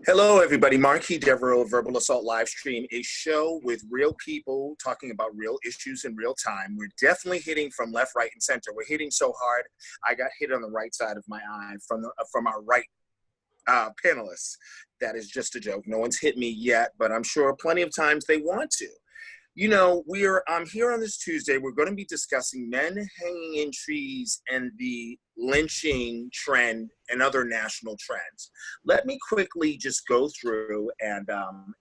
Hello, everybody. Marquis Devereaux of Verbal Assault Livestream, a show with real people talking about real issues in real time. We're definitely hitting from left, right, and center. We're hitting so hard, I got hit on the right side of my eye from our right panelists. That is just a joke. No one's hit me yet, but I'm sure plenty of times they want to. You know, we're here on this Tuesday. We're going to be discussing men hanging in trees and the lynching trend and other national trends. Let me quickly just go through and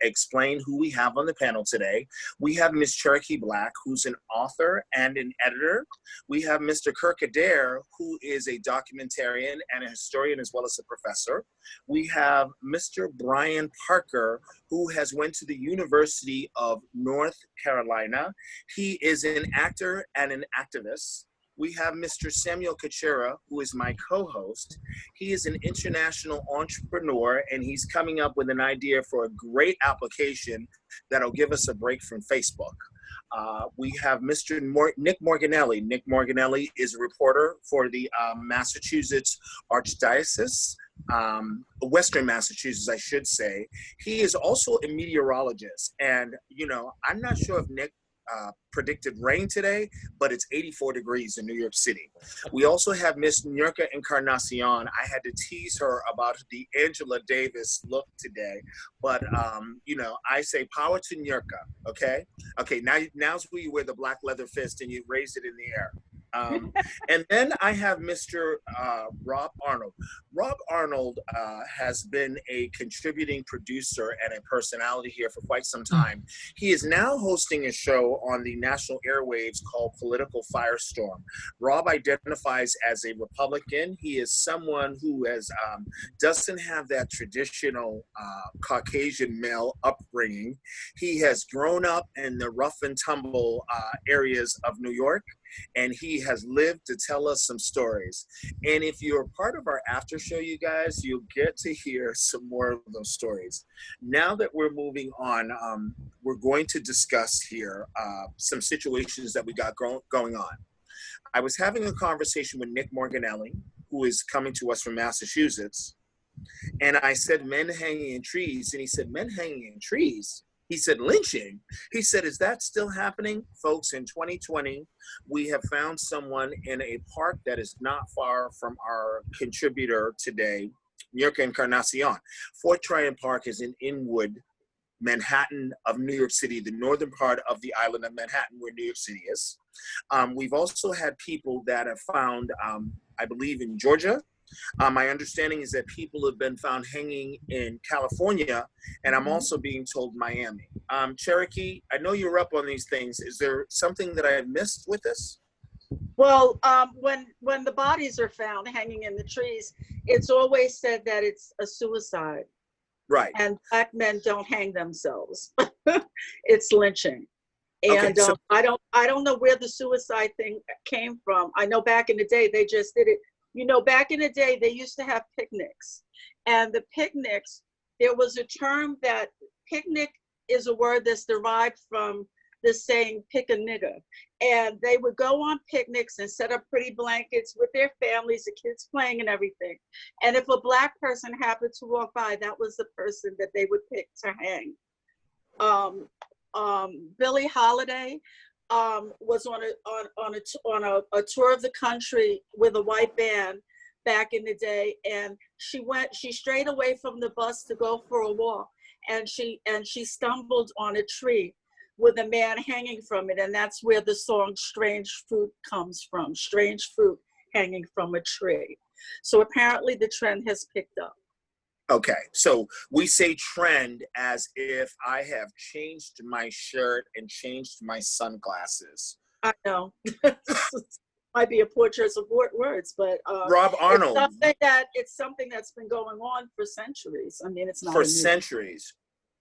explain who we have on the panel today. We have Miss Cherokee Black, who's an author and an editor. We have Mr. Kirk Adair, who is a documentarian and a historian as well as a professor. We have Mr. Brian Parker, who has went to the University of North Carolina. He is an actor and an activist. We have Mr. Samuel Kachera, who is my co-host. He is an international entrepreneur, and he's coming up with an idea for a great application that'll give us a break from Facebook. We have Mr. Nick Morganelli. Nick Morganelli is a reporter for the Massachusetts Archdiocese, Western Massachusetts, I should say. He is also a meteorologist, and I'm not sure if Nick predicted rain today, but it's 84 degrees in New York City. We also have Miss Nurka Encarnacion. I had to tease her about the Angela Davis look today, but I say power to Nurka. Okay. Now's where you wear the black leather fist and you raise it in the air. And then I have Mr. Rob Arnold. Rob Arnold has been a contributing producer and a personality here for quite some time. He is now hosting a show on the national airwaves called Political Firestorm. Rob identifies as a Republican. He is someone who doesn't have that traditional Caucasian male upbringing. He has grown up in the rough and tumble areas of New York, and he has lived to tell us some stories. And if you're part of our after show, you guys, you'll get to hear some more of those stories. Now that we're moving on, we're going to discuss here some situations that we got going on. I was having a conversation with Nick Morganelli, who is coming to us from Massachusetts, and I said men hanging in trees, and he said, men hanging in trees? He said, lynching. He said, is that still happening? Folks, in 2020, we have found someone in a park that is not far from our contributor today, Nurka Encarnacion. Fort Tryon Park is in Inwood, Manhattan of New York City, the northern part of the island of Manhattan where New York City is. We've also had people that have found, I believe in Georgia. My understanding is that people have been found hanging in California, and I'm also being told Miami. Cherokee, I know you're up on these things. Is there something that I missed with this? Well, when the bodies are found hanging in the trees, it's always said that it's a suicide. Right. And Black men don't hang themselves. It's lynching. And okay, so I don't know where the suicide thing came from. I know back in the day they just did it. Back in the day, they used to have picnics. And the picnics, there was a term that picnic is a word that's derived from the saying, pick a nigger. And they would go on picnics and set up pretty blankets with their families, the kids playing and everything. And if a Black person happened to walk by, that was the person that they would pick to hang. Billie Holiday was on a tour of the country with a white band back in the day, and she strayed away from the bus to go for a walk, and she stumbled on a tree with a man hanging from it, and that's where the song Strange Fruit comes from. Strange fruit hanging from a tree. So apparently the trend has picked up. Okay, so we say trend as if I have changed my shirt and changed my sunglasses. I know. Might be a poor choice of words, but Rob Arnold. It's something that's been going on for centuries. I mean, it's not for centuries.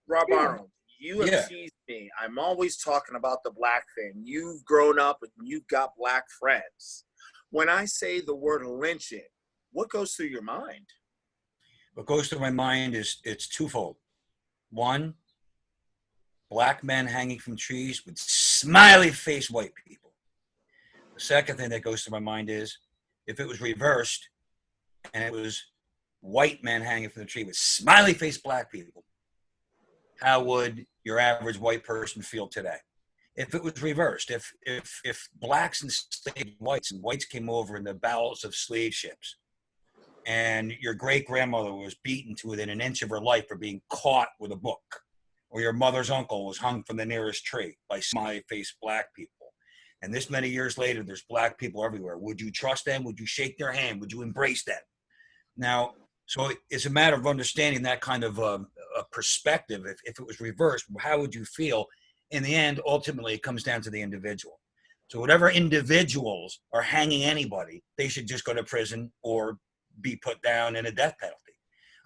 Rob Arnold, you have teased me. I'm always talking about the Black thing. You've grown up and you've got Black friends. When I say the word lynching, what goes through your mind? What goes through my mind is it's twofold. One, Black men hanging from trees with smiley face white people. The second thing that goes through my mind is if it was reversed and it was white men hanging from the tree with smiley face black people, how would your average white person feel today? If it was reversed, if blacks enslaved whites and whites came over in the bowels of slave ships, and your great grandmother was beaten to within an inch of her life for being caught with a book, or your mother's uncle was hung from the nearest tree by smiley faced black people, and this many years later there's black people everywhere, would you trust them? Would you shake their hand? Would you embrace them? Now, so it's a matter of understanding that kind of a perspective. If it was reversed, how would you feel? In the end, ultimately, it comes down to the individual. So whatever individuals are hanging anybody, they should just go to prison or be put down in a death penalty.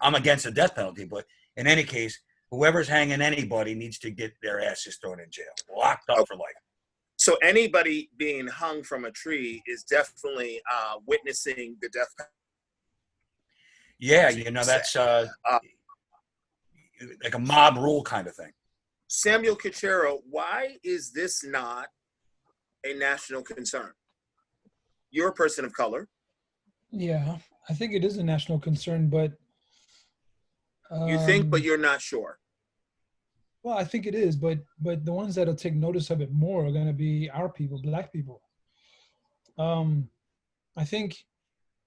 I'm against the death penalty, but in any case, whoever's hanging anybody needs to get their asses thrown in jail, locked up for life. So anybody being hung from a tree is definitely witnessing the death penalty. Yeah, that's like a mob rule kind of thing. Samuel Cachero, why is this not a national concern? You're a person of color. Yeah, I think it is a national concern, but you think, but you're not sure. Well, I think it is, but the ones that'll take notice of it more are going to be our people, black people. I think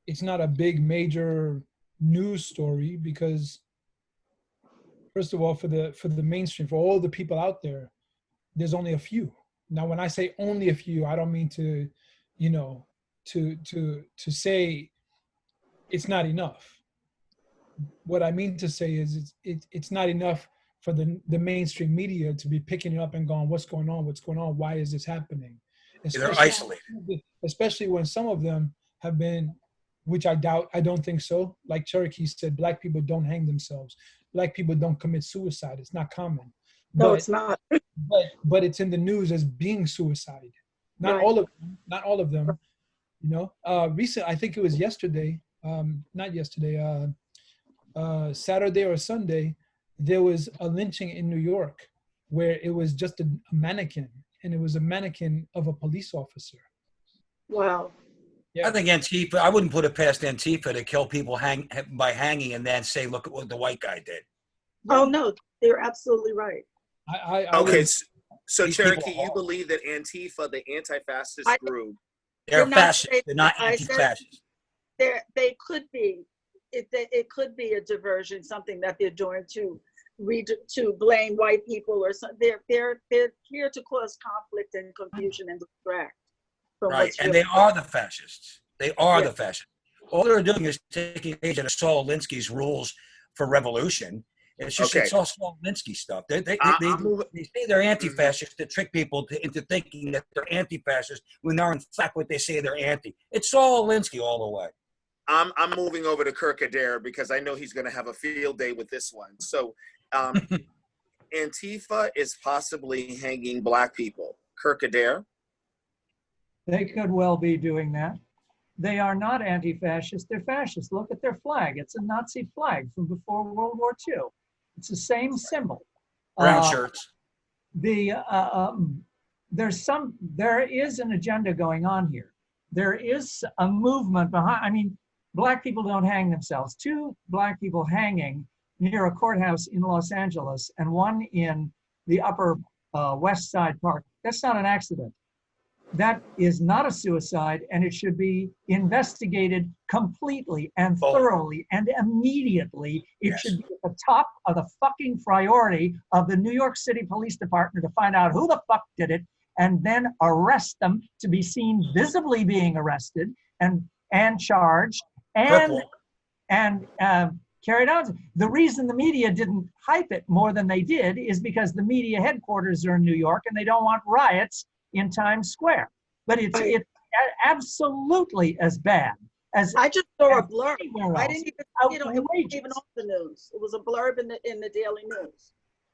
it's not a big major news story because, first of all, for the mainstream, for all the people out there, there's only a few. Now, when I say only a few, I don't mean to, to say it's not enough. What I mean to say is it's not enough for the mainstream media to be picking it up and going, what's going on? Why is this happening? They're isolated. Especially when some of them have been, which I don't think so. Like Cherokee said, black people don't hang themselves. Black people don't commit suicide. It's not common. No, it's not. but it's in the news as being suicide. Not Right. all of them. I think it was yesterday, Saturday or Sunday, there was a lynching in New York where it was just a mannequin, and it was a mannequin of a police officer. Wow. Yeah. I think Antifa, I wouldn't put it past Antifa to kill people by hanging and then say, look at what the white guy did. Oh, no, you're absolutely right. Okay, so Cherokee, you believe that Antifa, the anti-fascist group, they're fascists. They're not anti-fascists. They could be. It could be a diversion, something that they're doing to blame white people or something. They're here to cause conflict and confusion and distract. Right, and they are the fascists. They are the fascists. All they're doing is taking a page out of Saul Alinsky's rules for revolution. It's just it's all Saul Alinsky stuff. They say they're anti-fascist to trick people into thinking that they're anti-fascist when they're in fact what they say they're anti. It's Saul Alinsky all the way. I'm moving over to Kirk Adair because I know he's going to have a field day with this one. So Antifa is possibly hanging black people. Kirk Adair? They could well be doing that. They are not anti-fascist, they're fascist. Look at their flag. It's a Nazi flag from before World War II. It's the same symbol. Brown shirts. There is an agenda going on here. There is a movement behind, black people don't hang themselves. 2 black people hanging near a courthouse in Los Angeles and one in the upper West Side Park. That's not an accident. That is not a suicide, and it should be investigated completely and thoroughly and immediately. It should be at the top of the fucking priority of the New York City Police Department to find out who the fuck did it and then arrest them, to be seen visibly being arrested and charged and carried out. The reason the media didn't hype it more than they did is because the media headquarters are in New York and they don't want riots in Times Square. But it's absolutely as bad as I just saw a blurb. I didn't even, it wasn't even on the news. It was a blurb in the Daily News.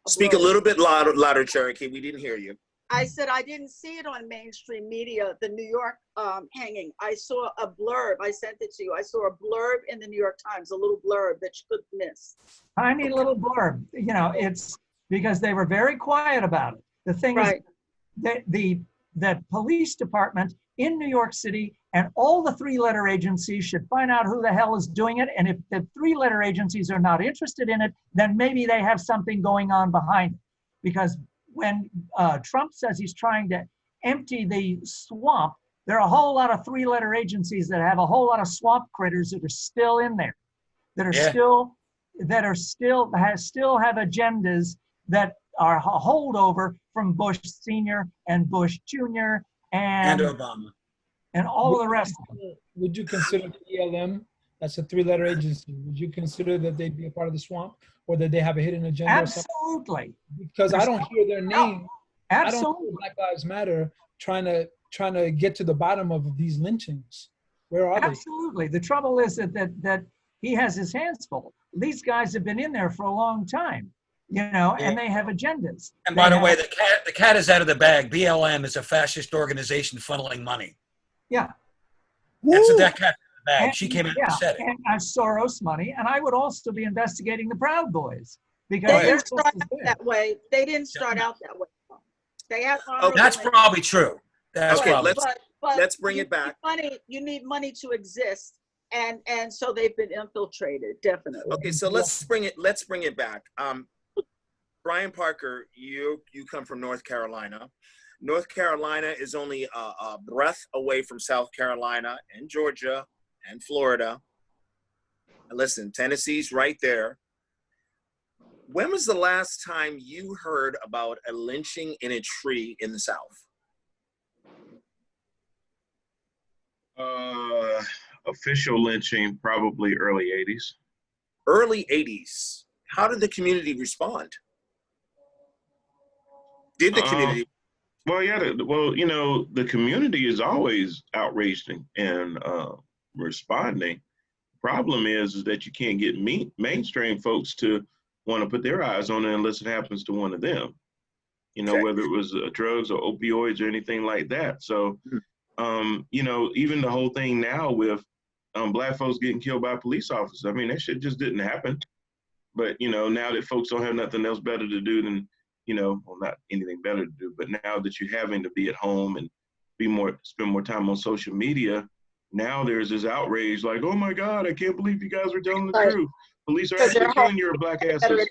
Speak a little bit louder, Cherokee. We didn't hear you. I said I didn't see it on mainstream media, the New York hanging. I saw a blurb. I sent it to you. I saw a blurb in the New York Times, a little blurb that you couldn't miss. Tiny little blurb. It's because they were very quiet about it. The thing is, that police department in New York City, and all the three-letter agencies should find out who the hell is doing it. And if the three-letter agencies are not interested in it, then maybe they have something going on behind it. Because when Trump says he's trying to empty the swamp, there are a whole lot of three-letter agencies that have a whole lot of swamp critters that are still in there, that are still have agendas that are a holdover from Bush Sr. and Bush Jr. And Obama. And all of the rest of them. Would you consider BLM, that's a three-letter agency, would you consider that they'd be a part of the swamp, or that they have a hidden agenda or something? Absolutely. Because I don't hear their name. I don't Absolutely. hear Black Lives Matter trying to get to the bottom of these lynchings. Where are they? Absolutely. The trouble is that he has his hands full. These guys have been in there for a long time, and they have agendas. And by the way, the cat is out of the bag. BLM is a fascist organization funneling money. Yeah. That's a cat out of the bag. And, she came out and said it. And Soros money. And I would also be investigating the Proud Boys. Because They they're didn't start just as out bad. that way. They didn't start out that way. They had That's probably true. That's Okay, probably but let's bring you it back. You need money to exist, and so they've been infiltrated, definitely. Okay, so let's bring it back. Brian Parker, you come from North Carolina. North Carolina is only a breath away from South Carolina and Georgia and Florida. And listen, Tennessee's right there. When was the last time you heard about a lynching in a tree in the South? Official lynching, probably early 80s. Early 80s. How did the community respond? Did the community? Well, yeah. The community is always outraged and responding. Problem is that you can't get mainstream folks to want to put their eyes on it unless it happens to one of them. Okay. Whether it was drugs or opioids or anything like that. So, even the whole thing now with Black folks getting killed by police officers. I mean, that shit just didn't happen. But, now that folks don't have nothing else better to do than, well, not anything better to do, but now that you're having to be at home and spend more time on social media, now there's this outrage like, oh my God, I can't believe you guys are telling the truth. Police are actually killing your black asses.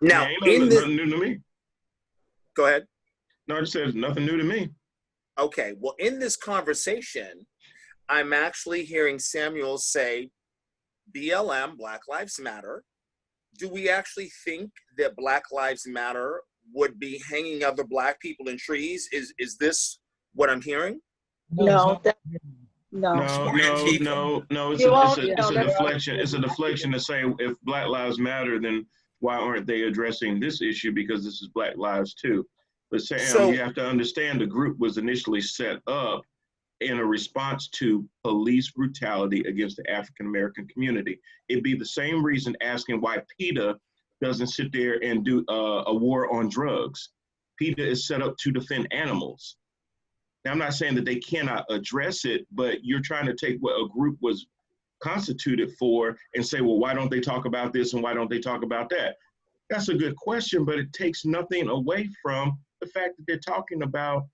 Now, nothing new to me. Go ahead. No, I just said nothing new to me. Okay, well, in this conversation, I'm actually hearing Samuel say, BLM, Black Lives Matter. Do we actually think that Black Lives Matter would be hanging other Black people in trees? Is this what I'm hearing? No. No. It's a deflection. It's a deflection to say if Black Lives Matter, then why aren't they addressing this issue? Because this is Black Lives too. But Sam, you have to understand the group was initially set up in a response to police brutality against the African American community. It'd be the same reason asking why PETA doesn't sit there and do a war on drugs. PETA is set up to defend animals. Now, I'm not saying that they cannot address it, but you're trying to take what a group was constituted for and say, well, why don't they talk about this and why don't they talk about that? That's a good question, but it takes nothing away from the fact that they're talking about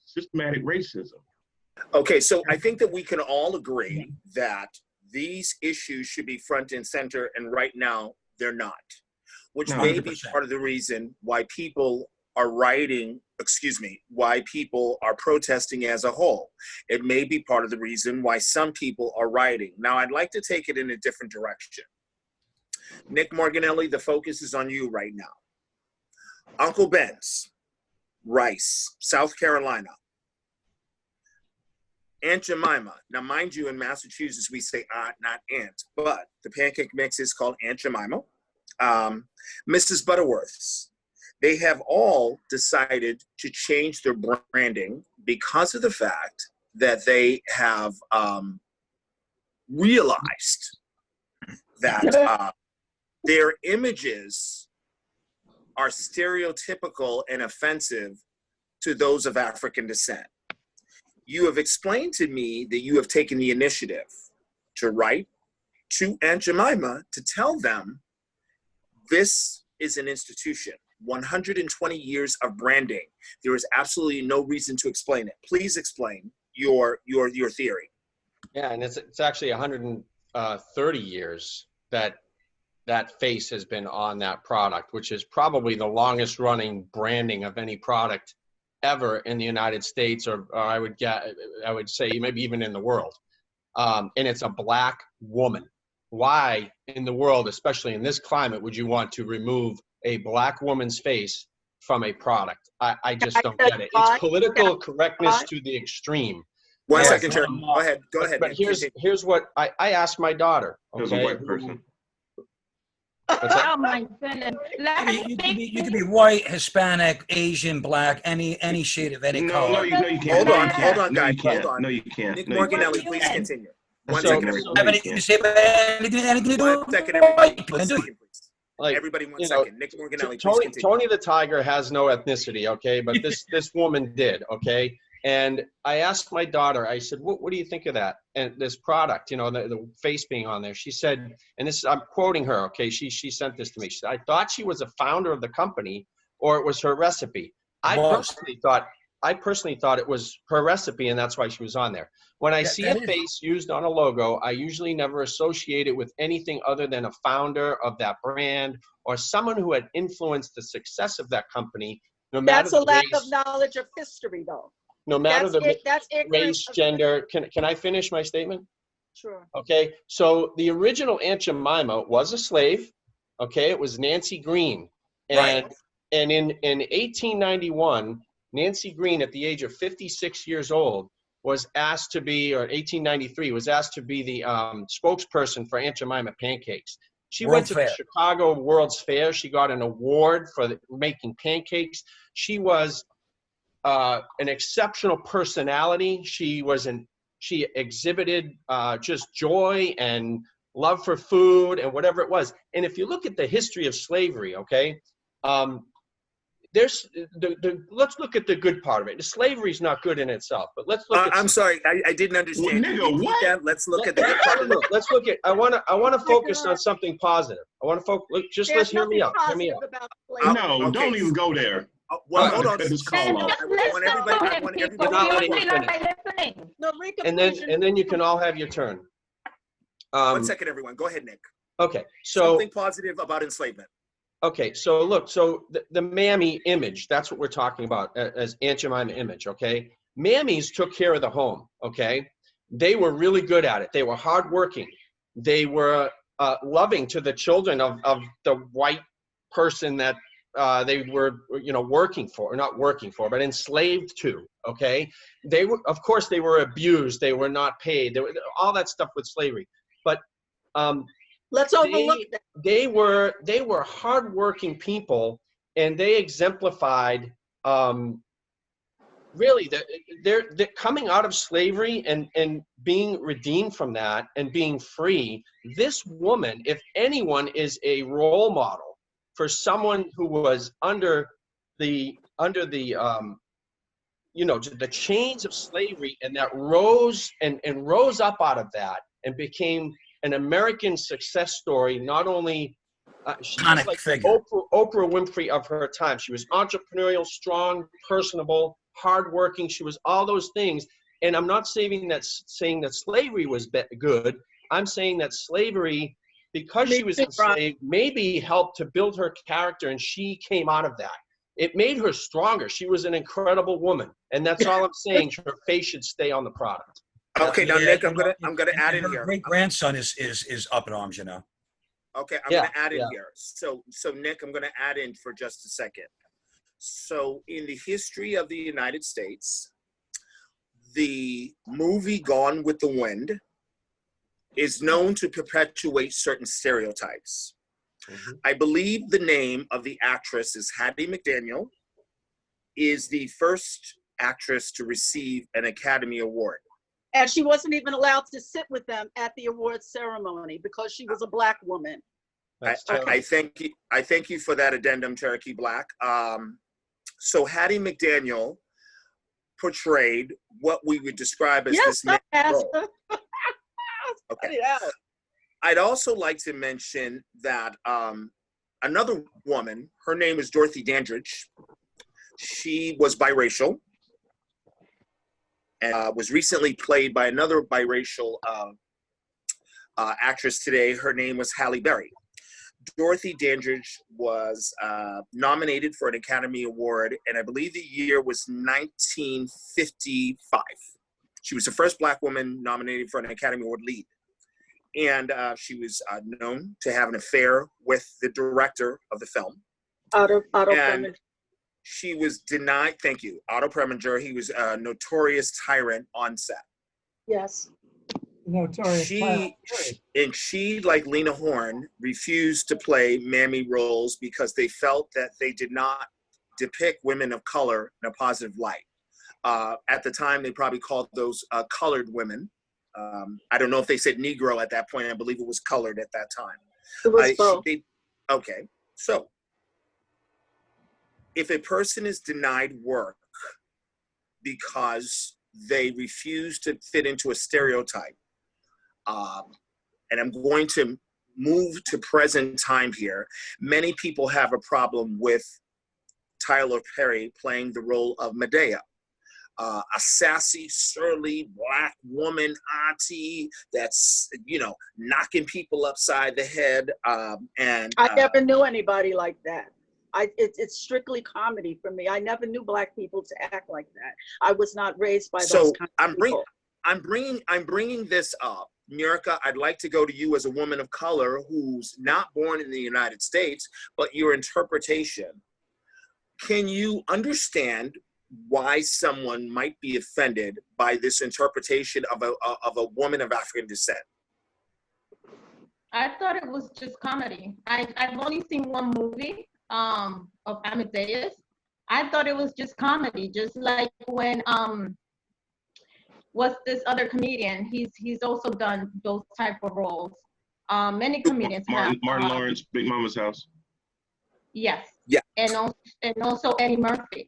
systematic racism. Okay, so I think that we can all agree that these issues should be front and center, and right now they're not, which may be part of the reason why people are why people are protesting as a whole. It may be part of the reason why some people are rioting. Now, I'd like to take it in a different direction. Nick Morganelli, the focus is on you right now. Uncle Ben's, Rice, South Carolina. Aunt Jemima. Now, mind you, in Massachusetts, we say aunt, not aunt, but the pancake mix is called Aunt Jemima. Mrs. Butterworth's. They have all decided to change their branding because of the fact that they have realized that their images are stereotypical and offensive to those of African descent. You have explained to me that you have taken the initiative to write to Aunt Jemima to tell them this is an institution. 120 years of branding. There is absolutely no reason to explain it. Please explain your theory. Yeah, and it's actually 130 years that that face has been on that product, which is probably the longest running branding of any product ever in the United States, or I would say maybe even in the world. And it's a black woman. Why in the world, especially in this climate, would you want to remove a black woman's face from a product? I just don't get it. It's political correctness to the extreme. One Yeah, second, Terry. Go ahead. But here's what I asked my daughter. As a Okay, white person. Oh my goodness. You could be white, Hispanic, Asian, black, any shade of any color. No, you can't. Hold on, No, guys. you can't. Hold on. No, you can't. Nick No, you can't. Morganelli, please continue. One So- second, No, everyone. Have you anything to can't. say about anything to do One with second, everybody. white 1 people? Do it. second, please. Like, Everybody, one you know, second. Nick Morganelli, please Tony, continue. Tony the Tiger has no ethnicity, okay? But this woman did, okay? And I asked my daughter, I said, what do you think of that? And this product, you know, the face being on there. She said, and this, I'm quoting her, okay? She sent this to me. She said, I thought she was a founder of the company, or it was her recipe. I personally thought it was her recipe, and that's why she was on there. When I see a face used on a logo, I usually never associate it with anything other than a founder of that brand or someone who had influenced the success of that company, no matter That's a the lack race, of knowledge of history, though. no matter That's the ignorance race, of- gender. Can I finish my statement? Sure. Okay, so the original Aunt Jemima was a slave. Okay, it was Nancy Green, and Right. and in 1891, Nancy Green, at the age of 56 years old, was asked to be, or 1893, was asked to be the spokesperson for Aunt Jemima pancakes. She went to the Chicago World's Fair. She got an award for making pancakes. She was an exceptional personality. She exhibited just joy and love for food and whatever it was. And if you look at the history of slavery, okay, there's let's look at the good part of it. Slavery is not good in itself, but let's look at. I'm sorry, I didn't understand. Well, nigga, what? That? Let's look at the good part of it. Let's look at. I want to focus on something positive. I want to focus. Just let's hear me out. Hear me out. No, Okay. don't even go there. Well, Alright. hold on. This call off. I want everybody. You're not letting me finish. No, And then you can all have your turn. 1 second, everyone. Go ahead, Nick. Okay, so Something positive about enslavement. okay, so look, so the mammy image, that's what we're talking about as Aunt Jemima image, okay? Mammies took care of the home, okay? They were really good at it. They were hardworking. They were loving to the children of the white person that they were, you know, working for, or not working for, but enslaved to, okay? They were, of course, they were abused. They were not paid. They were, all that stuff with slavery. But let's overlook that. they were hardworking people, and they exemplified really they're coming out of slavery and being redeemed from that and being free. This woman, if anyone, is a role model for someone who was under the you know, the chains of slavery, and that rose up out of that and became an American success story. Not only she was like Oprah Winfrey of her time. She was entrepreneurial, strong, personable, hardworking. She was all those things. And I'm not saying that slavery was good. I'm saying that slavery, because she was enslaved, maybe helped to build her character, and she came out of that. It made her stronger. She was an incredible woman, and that's all I'm saying. Her face should stay on the product. Okay, now Nick, I'm gonna add in here. Great grandson is up in arms, you know. Okay, I'm gonna add in here. So Nick, I'm gonna add in for just a second. So in the history of the United States, the movie Gone with the Wind is known to perpetuate certain stereotypes. Mm-hmm. I believe the name of the actress is Hattie McDaniel, is the first actress to receive an Academy Award. And she wasn't even allowed to sit with them at the awards ceremony because she was a Black woman. I thank you for that addendum, Cherokee Black. So Hattie McDaniel portrayed what we would describe as this man's role. Okay. I'd also like to mention that another woman, her name is Dorothy Dandridge. She was biracial and was recently played by another biracial actress today. Her name was Halle Berry. Dorothy Dandridge was nominated for an Academy Award, and I believe the year was 1955. She was the first Black woman nominated for an Academy Award lead. And she was known to have an affair with the director of the film. Otto And Preminger. she was denied, thank you, Otto Preminger. He was a notorious tyrant on set. Yes. Notorious. She, like Lena Horne, refused to play mammy roles because they felt that they did not depict women of color in a positive light. At the time, they probably called those colored women. I don't know if they said Negro at that point. I believe it was colored at that time. It was both. Okay, so if a person is denied work because they refuse to fit into a stereotype, and I'm going to move to present time here, many people have a problem with Tyler Perry playing the role of Medea. A sassy, surly Black woman auntie that's, knocking people upside the head. And I never knew anybody like that. It's strictly comedy for me. I never knew Black people to act like that. I was not raised by those kind of people. I'm bringing this up. Nurka, I'd like to go to you as a woman of color who's not born in the United States, but your interpretation. Can you understand why someone might be offended by this interpretation of a woman of African descent? I thought it was just comedy. I've only seen one movie of Amadeus. I thought it was just comedy, just like when what's this other comedian? He's also done those type of roles. Many comedians have. Martin Lawrence, Big Mama's House. Yes. Yeah. And also Eddie Murphy.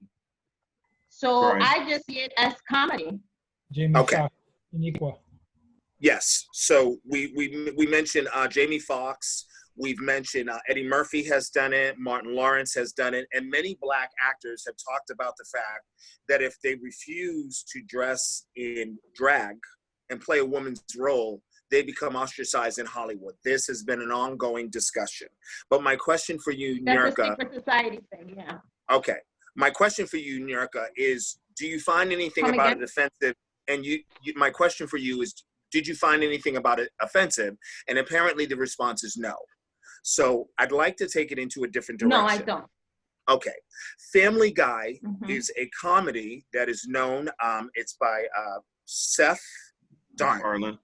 So Right. I just see it as comedy. Jamie Foxx, Iniqua. Yes. So we mentioned Jamie Foxx. We've mentioned Eddie Murphy has done it. Martin Lawrence has done it. And many Black actors have talked about the fact that if they refuse to dress in drag and play a woman's role, they become ostracized in Hollywood. This has been an ongoing discussion. But my question for you, That's Nurka. a secret society thing, yeah. Okay. My question for you, Nurka, is do you find anything about it offensive? And my question for you is, did you find anything about it offensive? And apparently the response is no. So I'd like to take it into a different direction. No, I don't. Okay. Family Guy is a comedy that is known. It's by Seth MacFarlane.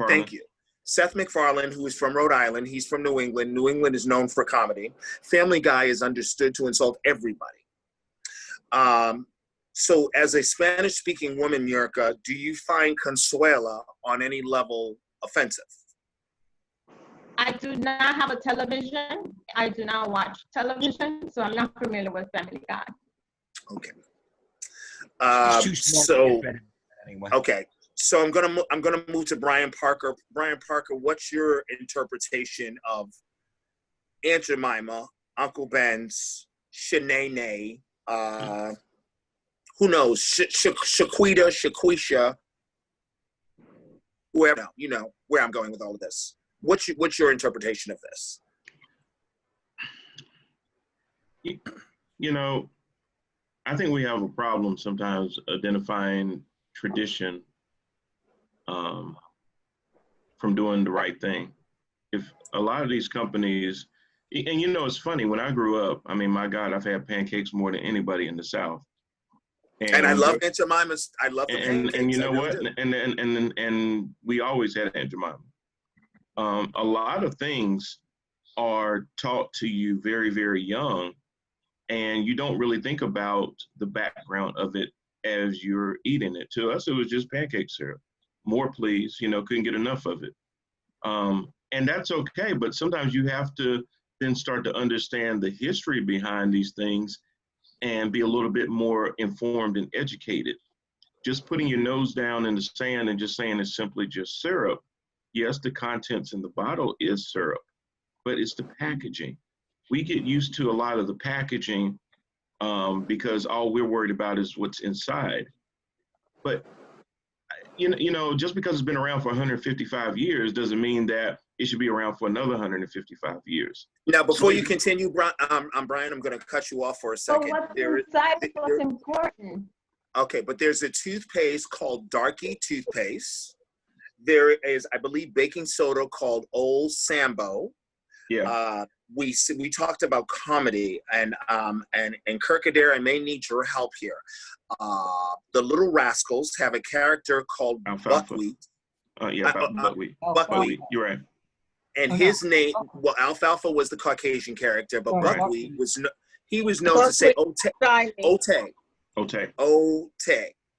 Thank you. Seth MacFarlane, who is from Rhode Island. He's from New England. New England is known for comedy. Family Guy is understood to insult everybody. So as a Spanish-speaking woman, Nurka, do you find Consuela on any level offensive? I do not have a television. I do not watch television, so I'm not familiar with Family Guy. Okay. It's too small anyway. Okay. So I'm gonna move to Brian Parker. Brian Parker, what's your interpretation of Aunt Jemima, Uncle Ben's, Shanae, who knows, Shaquisha, whoever, you know where I'm going with all of this. What's your interpretation of this? You know, I think we have a problem sometimes identifying tradition from doing the right thing. If a lot of these companies, and you know, it's funny, when I grew up, I mean, my God, I've had pancakes more than anybody in the South. And I love Aunt Jemima's. I love the pancakes. And you know what? And we always had Aunt Jemima. A lot of things are taught to you very, very young, and you don't really think about the background of it as you're eating it. To us, it was just pancake syrup. More, please. You know, couldn't get enough of it. And that's okay, but sometimes you have to then start to understand the history behind these things and be a little bit more informed and educated. Just putting your nose down in the sand and just saying it's simply just syrup. Yes, the contents in the bottle is syrup, but it's the packaging. we get used to a lot of the packaging because all we're worried about is what's inside. But you know, just because it's been around for 155 years doesn't mean that it should be around for another 155 years. Now, before you continue, Brian, I'm going to cut you off for a second. So what's inside is what's important. Okay, but there's a toothpaste called Darky toothpaste. There is, I believe, baking soda called Old Sambo. Yeah. We talked about comedy, and Kirkader, I may need your help here. The Little Rascals have a character called Alfalfa. Buckwheat. Buckwheat. Buckwheat. You're right. And his name, well, Alfalfa was the Caucasian character, but Buckwheat was known to say Ote.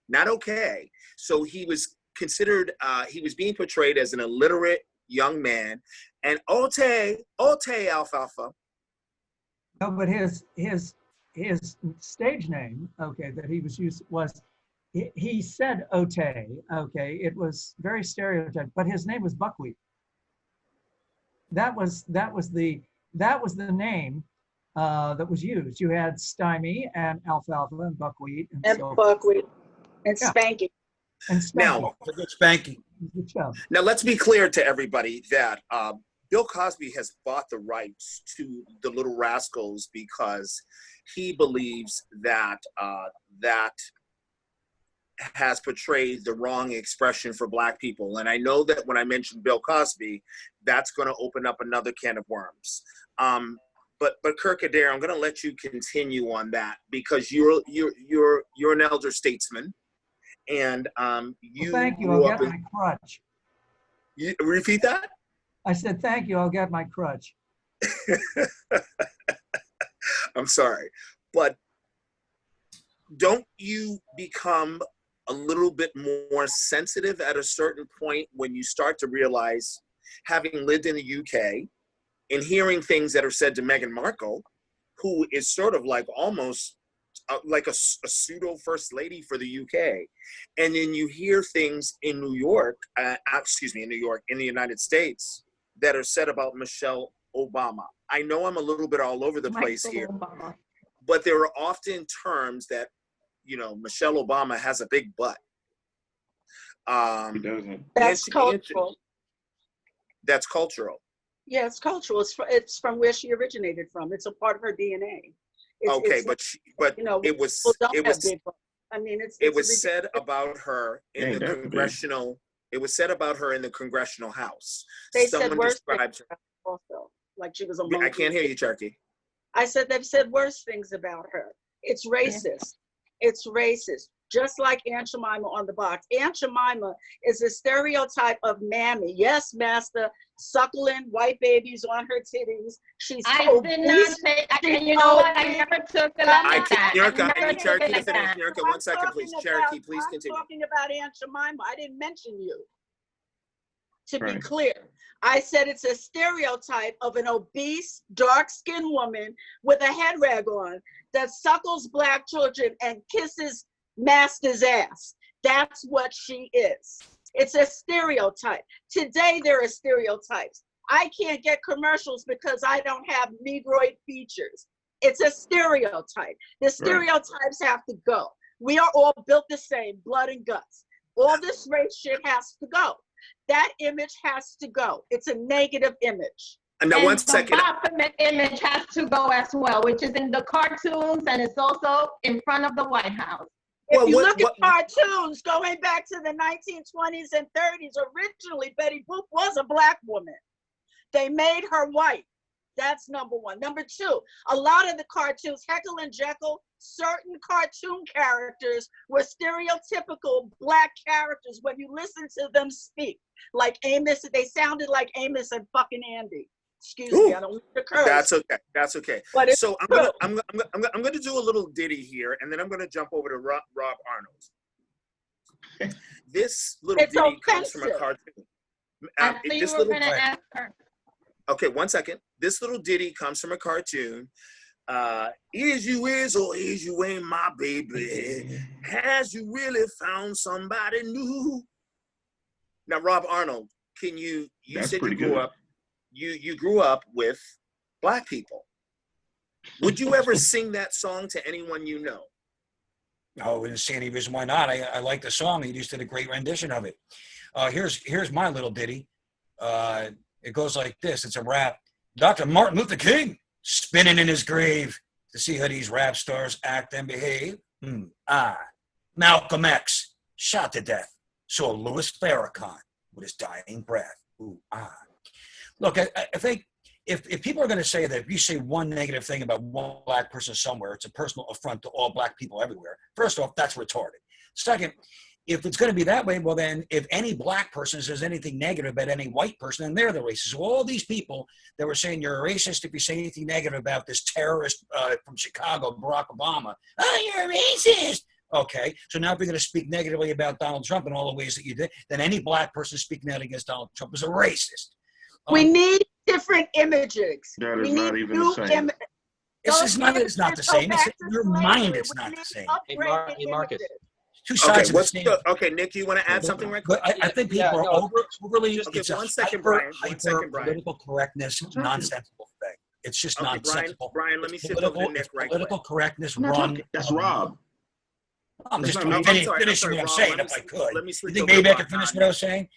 Not okay. So he was considered, he was being portrayed as an illiterate young man, and Ote Alfalfa. No, but his stage name, okay, that he was used was, he said Ote, okay, it was very stereotyped, but his name was Buckwheat. That was the name that was used. You had Stymie and Alfalfa and Buckwheat and so Buckwheat and Spanky. And Spanky. Now, a good Spanky. Now let's be clear to everybody that Bill Cosby has bought the rights to the Little Rascals because he believes that that has portrayed the wrong expression for Black people. And I know that when I mentioned Bill Cosby, that's going to open up another can of worms. But Kirkader, I'm going to let you continue on that because you're an elder statesman, and you. Well, thank you. I'll get my crutch. You repeat that? I said thank you. I'll get my crutch. I'm sorry, but don't you become a little bit more sensitive at a certain point when you start to realize, having lived in the UK and hearing things that are said to Meghan Markle, who is sort of like almost like a pseudo first lady for the UK, and then you hear things in New York, in the United States, that are said about Michelle Obama. I know I'm a little bit all over the place here, but there are often terms that, you know, Michelle Obama has a big butt. He doesn't. That's cultural. That's cultural. Yeah, it's cultural. It's from where she originated from. It's a part of her DNA. But you know, it was I mean, it was said about her in the congressional. It was said about her in the congressional house. They said worse things also, like she was a monkey. I can't hear you, Cherokee. I said they've said worse things about her. It's racist. It's racist. Just like Aunt Jemima on the box. Aunt Jemima is a stereotype of mammy. Yes, master, suckling white babies on her titties. She's I did not say, you know what, I never took it like that. I need Cherokee to finish. Cherokee, 1 second, please. Cherokee, please continue. I'm talking about Aunt Jemima. I didn't mention you. To be clear, I said it's a stereotype of an obese, dark-skinned woman with a head rag on that suckles Black children and kisses master's ass. That's what she is. It's a stereotype. Today there are stereotypes. I can't get commercials because I don't have Negroid features. It's a stereotype. The stereotypes have to go. We are all built the same, blood and guts. All this race shit has to go. That image has to go. It's a negative image. And now, 1 second. The Baphomet image has to go as well, which is in the cartoons, and it's also in front of the White House. If you look at cartoons going back to the 1920s and 30s, originally Betty Boop was a Black woman. They made her white. That's number one. Number two, a lot of the cartoons, Heckle and Jekyll, certain cartoon characters were stereotypical Black characters when you listen to them speak. Like Amos, they sounded like Amos and fucking Andy. Excuse me, I don't mean to curse. That's okay. That's okay. But so I'm gonna do a little ditty here, and then I'm gonna jump over to Rob Arnold. This little ditty comes from a cartoon. Okay, 1 second. This little ditty comes from a cartoon. Is you is or is you ain't my baby? Has you really found somebody new? Now, Rob Arnold, can you said you grew up. You grew up with Black people. Would you ever sing that song to anyone you know? No, I wouldn't see any reason why not. I like the song. He just did a great rendition of it. Here's my little ditty. It goes like this. It's a rap. Dr. Martin Luther King spinning in his grave to see how these rap stars act and behave. Malcolm X shot to death. So Louis Farrakhan with his dying breath. Look, I think if people are going to say that if you say one negative thing about one black person somewhere, it's a personal affront to all black people everywhere. First off, that's retarded. Second, if it's going to be that way, well then, if any black person says anything negative about any white person, then they're the racist. So all these people that were saying you're a racist if you say anything negative about this terrorist from Chicago, Barack Obama, you're a racist. Okay, so now if you're going to speak negatively about Donald Trump in all the ways that you did, then any black person speaking out against Donald Trump is a racist. We need different images. That we is not even the same. It's not the same. It's in your mind. It's not the same. Hey, Marcus. Two sides of the same. Okay, Nick, you want to add something right quick? I think people are overly. It's one second, Brian. Political correctness, nonsensical thing. It's just nonsensical. Brian, let me shift over to Nick right quick. Political correctness run. That's Rob. I'm just finishing what I'm saying if I could. You think maybe I can finish what I was saying?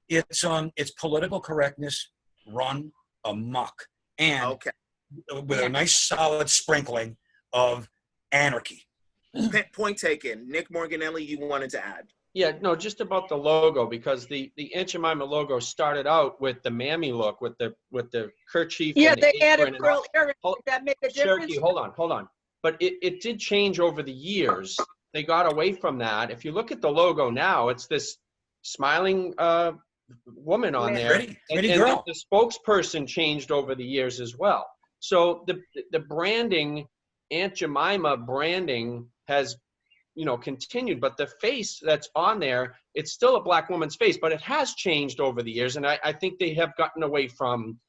It's political correctness run amok, and with a nice solid sprinkling of anarchy. Point taken. Nick Morganelli, you wanted to add? Yeah, no, just about the logo, because the Aunt Jemima logo started out with the mammy look, with the kerchief. Yeah, and they added pearl earrings. That make a difference. Cherokee, hold on. But it did change over the years. They got away from that. If you look at the logo now, it's this smiling woman on there. Pretty girl. The spokesperson changed over the years as well. So the branding, Aunt Jemima branding, has continued, but the face that's on there, it's still a black woman's face, but it has changed over the years, and I think they have gotten away from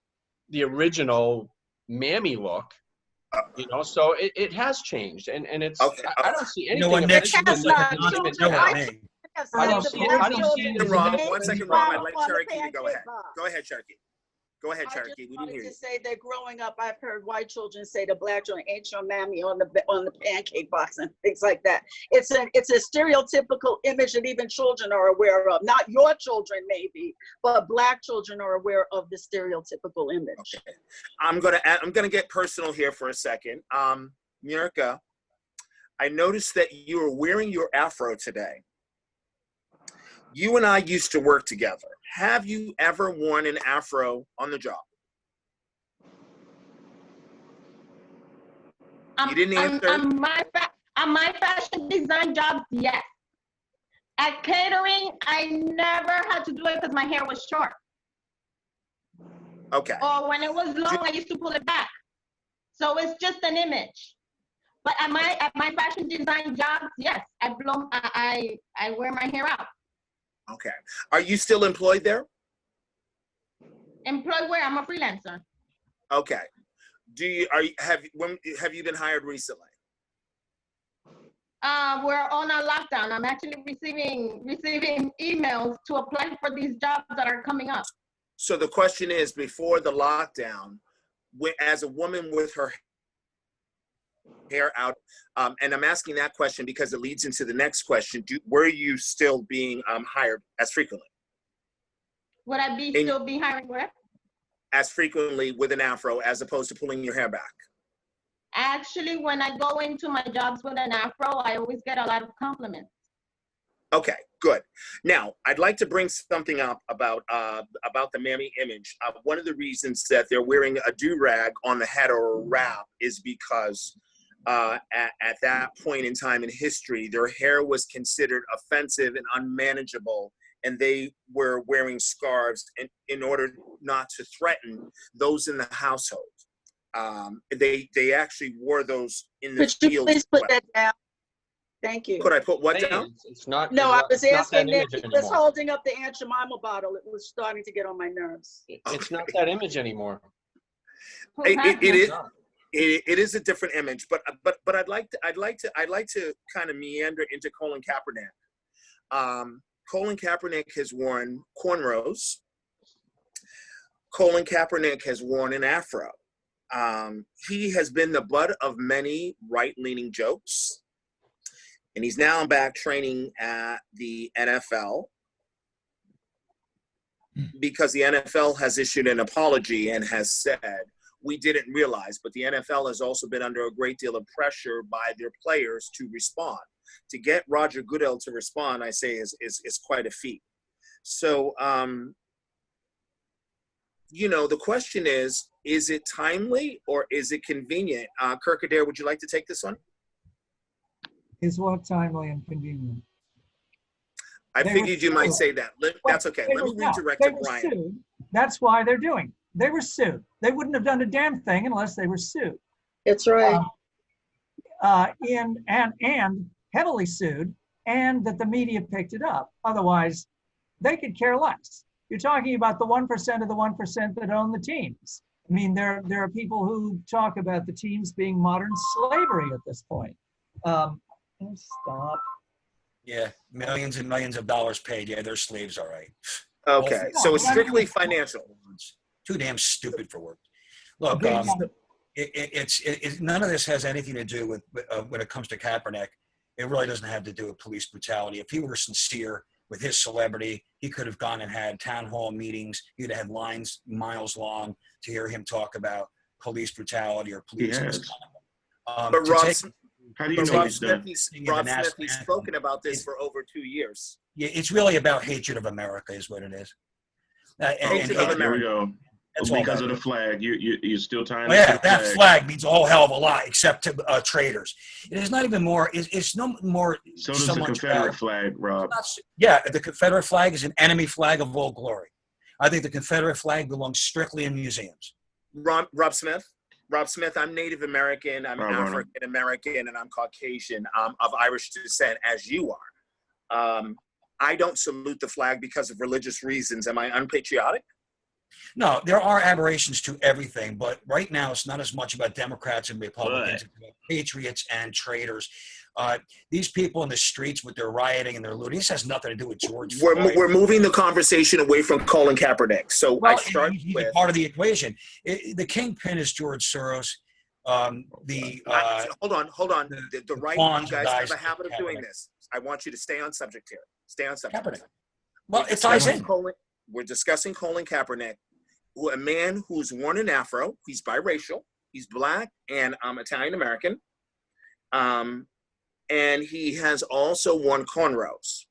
the original mammy look. So it has changed, and it's I don't see anything. One second, Rob. I'd like Cherokee to go ahead. Go ahead, Cherokee. Go ahead, Cherokee. We didn't hear you. To say that growing up, I've heard white children say to black children, "Ain't your mammy on the pancake box," and things like that. It's a stereotypical image that even children are aware of. Not your children, maybe, but black children are aware of the stereotypical image. Okay. I'm gonna get personal here for a second. Mirka, I noticed that you are wearing your afro today. You and I used to work together. Have you ever worn an afro on the job? You didn't answer. On my fashion design job, yes. At catering, I never had to do it because my hair was short. Okay. Or when it was long, I used to pull it back. So it's just an image. But at my fashion design jobs, yes, I wear my hair out. Okay. Are you still employed there? Employed where? I'm a freelancer. Okay. Have you been hired recently? We're on a lockdown. I'm actually receiving emails to apply for these jobs that are coming up. So the question is, before the lockdown, as a woman with her hair out, and I'm asking that question because it leads into the next question. Were you still being hired as frequently? Would I still be hiring where? As frequently with an afro as opposed to pulling your hair back? Actually, when I go into my jobs with an afro, I always get a lot of compliments. Okay, good. Now, I'd like to bring something up about the mammy image. One of the reasons that they're wearing a do-rag on the head or a wrap is because at that point in time in history, their hair was considered offensive and unmanageable, and they were wearing scarves in order not to threaten those in the household. They actually wore those in the field. Could you please put that down? Thank you. Could I put what down? It's not. No, I was asking Nick. He was anymore. holding up the Aunt Jemima bottle. It was starting to get on my nerves. It's not that image anymore. It is a different image, but I'd like to kind of meander into Colin Kaepernick. Colin Kaepernick has worn cornrows. Colin Kaepernick has worn an afro. He has been the butt of many right-leaning jokes, and he's now back training at the NFL because the NFL has issued an apology and has said, we didn't realize, but the NFL has also been under a great deal of pressure by their players to respond. To get Roger Goodell to respond, I say, is quite a feat. So, you know, the question is it timely or is it convenient? Kirk Adair, would you like to take this one? Is what timely and convenient? I figured you might say that. That's okay. Let me redirect to Brian. Sued. That's why they're doing it. They were sued. They wouldn't have done a damn thing unless they were sued. It's right. And heavily sued, and that the media picked it up. Otherwise, they could care less. You're talking about the 1% of the 1% that own the teams. I mean, there are people who talk about the teams being modern slavery at this point. Stop. Yeah, millions and millions of dollars paid. Yeah, they're slaves, all right. Okay, so it's strictly financial. Too damn stupid for work. Look, it's none of this has anything to do with when it comes to Kaepernick. It really doesn't have to do with police brutality. If he were sincere with his celebrity, he could have gone and had town hall meetings. He'd have had lines miles long to hear him talk about police brutality or police misconduct. But Rob, how do you know he's done? Rob Smith, he's spoken about this for over 2 years. Yeah, it's really about hatred of America, is what it is. Hatred of America. Here we go. That's because of the flag, you're still tying. Yeah, that flag means a whole hell of a lot, except to traitors. It is not even more. It's no more. So does the Confederate flag, Rob. Yeah, the Confederate flag is an enemy flag of all glory. I think the Confederate flag belongs strictly in museums. Rob Smith, I'm Native American, I'm African American, and I'm Caucasian. I'm of Irish descent, as you are. I don't salute the flag because of religious reasons. Am I unpatriotic? No, there are aberrations to everything, but right now it's not as much about Democrats and Republicans, it's about patriots and traitors. These people in the streets with their rioting and their looting, this has nothing to do with George Floyd. We're moving the conversation away from Colin Kaepernick. So I start with part of the equation. The kingpin is George Soros. Hold on. The right guys have a habit of doing this. I want you to stay on subject here. Stay on subject. Kaepernick. Well, it ties in. We're discussing Colin Kaepernick, a man who's worn an afro. He's biracial. He's black and Italian American. And he has also worn cornrows.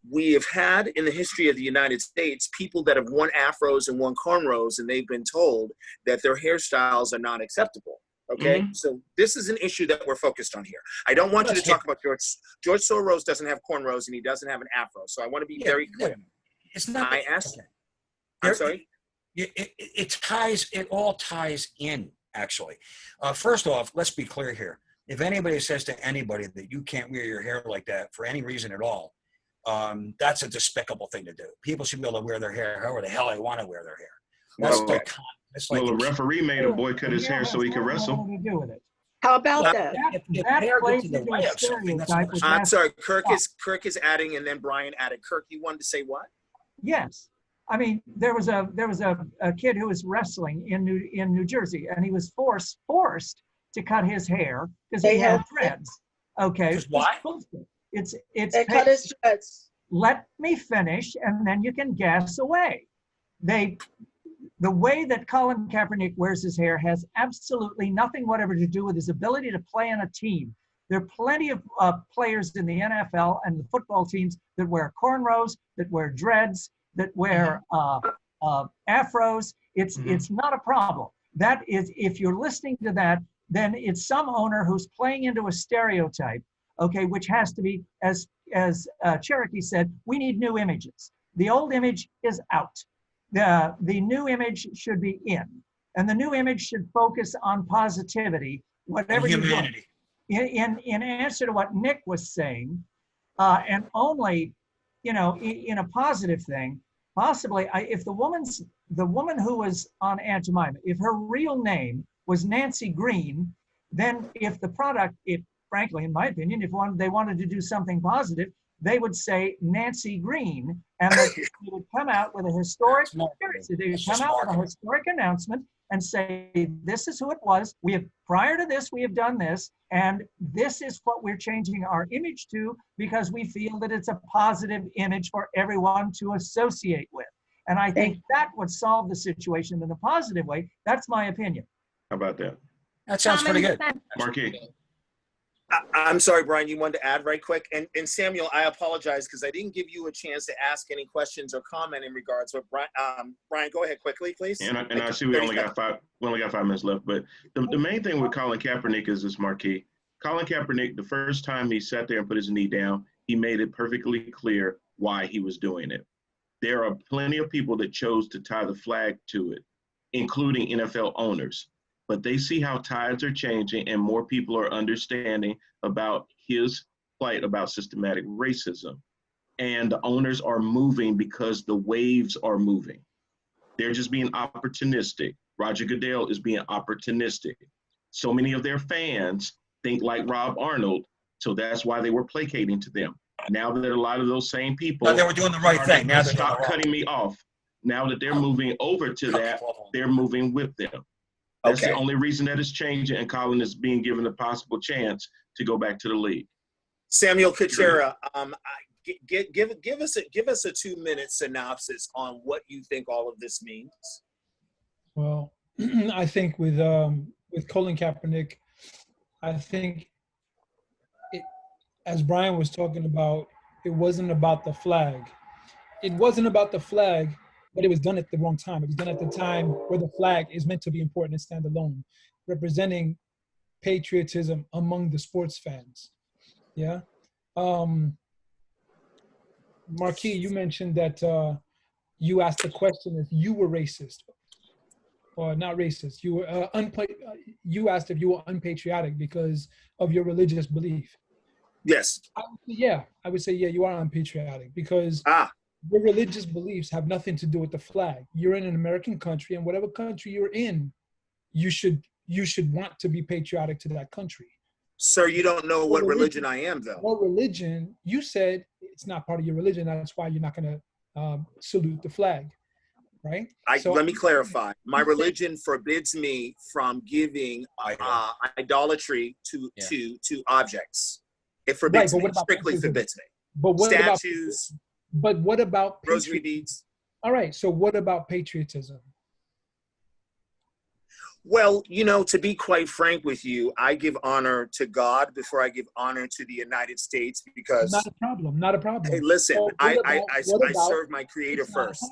We have had in the history of the United States people that have worn afros and worn cornrows, and they've been told that their hairstyles are not acceptable. Okay, so this is an issue that we're focused on here. I don't want you to talk about George Soros doesn't have cornrows and he doesn't have an afro. So I want to be very clear. It's not. I asked. I'm sorry. It all ties in, actually. First off, let's be clear here. If anybody says to anybody that you can't wear your hair like that for any reason at all, that's a despicable thing to do. People should be able to wear their hair however the hell they want to wear their hair. Well, a referee made a boy cut his hair so he could wrestle. How about that? I'm sorry, Kirk is adding, and then Brian added. Kirk, you wanted to say what? Yes, I mean there was a kid who was wrestling in New Jersey, and he was forced to cut his hair because he had dreads. Okay, why? It's they cut his dreads. Let me finish, and then you can gas away. The way that Colin Kaepernick wears his hair has absolutely nothing whatever to do with his ability to play on a team. There are plenty of players in the NFL and the football teams that wear cornrows, that wear dreads, that wear afros. It's not a problem. That is, if you're listening to that, then it's some owner who's playing into a stereotype, okay, which has to be, as Cherokee said, we need new images. The old image is out. The new image should be in, and the new image should focus on positivity, whatever you do. In answer to what Nick was saying, and only, in a positive thing, possibly, if the woman who was on Aunt Jemima, if her real name was Nancy Green, then frankly, in my opinion, if they wanted to do something positive, they would say Nancy Green, and they would come out with a historic announcement and say, this is who it was. We have, prior to this, we have done this, and this is what we're changing our image to because we feel that it's a positive image for everyone to associate with. And I think that would solve the situation in a positive way. That's my opinion. How about that? That sounds pretty good. Marquis. I'm sorry, Brian, you wanted to add right quick? And Samuel, I apologize because I didn't give you a chance to ask any questions or comment in regards. But Brian, go ahead quickly, please. And I see we only got 5 minutes left. But the main thing with Colin Kaepernick is this, Marquis. Colin Kaepernick, the first time he sat there and put his knee down, he made it perfectly clear why he was doing it. There are plenty of people that chose to tie the flag to it, including NFL owners. But they see how tides are changing and more people are understanding about his plight about systematic racism. And the owners are moving because the waves are moving. They're just being opportunistic. Roger Goodell is being opportunistic. So many of their fans think like Rob Arnold, so that's why they were placating to them. Now that a lot of those same people— No, they were doing the right thing. Now stop cutting me off. Now that they're moving over to that, they're moving with them. That's the only reason that it's changing, and Colin is being given a possible chance to go back to the league. Samuel Kuchera, give us a 2-minute synopsis on what you think all of this means. Well, I think with Colin Kaepernick, I think it, as Brian was talking about, it wasn't about the flag. It wasn't about the flag, but it was done at the wrong time. It was done at the time where the flag is meant to be important and stand alone, representing patriotism among the sports fans. Yeah. Marquis, you mentioned that you asked the question if you were racist, or not racist. You were you asked if you were unpatriotic because of your religious belief. Yes. I would say you are unpatriotic because your religious beliefs have nothing to do with the flag. You're in an American country, and whatever country you're in, you should want to be patriotic to that country. Sir, you don't know what religion I am, though. What religion? You said it's not part of your religion. That's why you're not going to salute the flag, right? Let me clarify. My religion forbids me from giving idolatry to objects. It forbids me. Strictly forbids me. But what statues? But what about rosary beads? All right. So what about patriotism? Well, to be quite frank with you, I give honor to God before I give honor to the United States because— Not a problem. Hey, listen, So I serve my Creator first.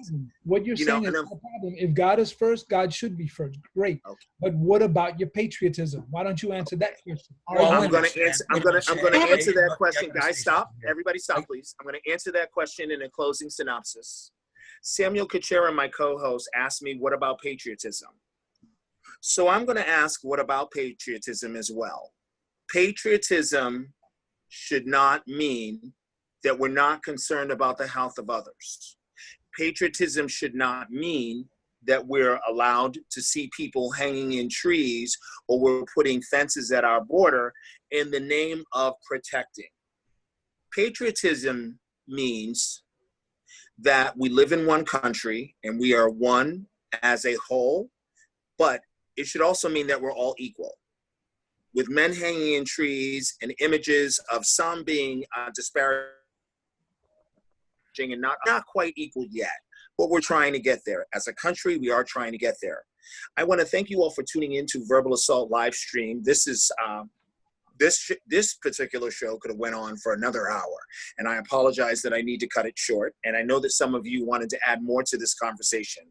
What you're saying is not a problem. If God is first, God should be first. Great. Okay. But what about your patriotism? Why don't you answer that question? Well, I'm going to answer that question. Guys, stop. Everybody stop, please. I'm going to answer that question in a closing synopsis. Samuel Kuchera, my co-host, asked me, what about patriotism? So I'm going to ask, what about patriotism as well? Patriotism should not mean that we're not concerned about the health of others. Patriotism should not mean that we're allowed to see people hanging in trees or we're putting fences at our border in the name of protecting. Patriotism means that we live in one country and we are one as a whole, but it should also mean that we're all equal. With men hanging in trees and images of some being disparaging and not quite equal yet, but we're trying to get there. As a country, we are trying to get there. I want to thank you all for tuning into Verbal Assault Livestream. This is this particular show could have went on for another hour, and I apologize that I need to cut it short. And I know that some of you wanted to add more to this conversation.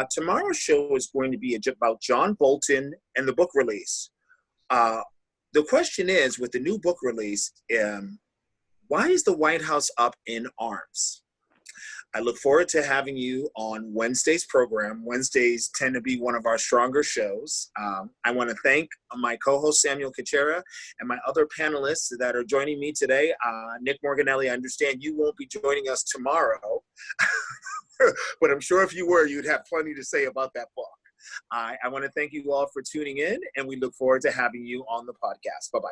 Tomorrow's show is going to be about John Bolton and the book release. The question is, with the new book release, why is the White House up in arms? I look forward to having you on Wednesday's program. Wednesdays tend to be one of our stronger shows. I want to thank my co-host, Samuel Kuchera, and my other panelists that are joining me today. Nick Morganelli, I understand you won't be joining us tomorrow, but I'm sure if you were, you'd have plenty to say about that book. I want to thank you all for tuning in, and we look forward to having you on the podcast. Bye-bye.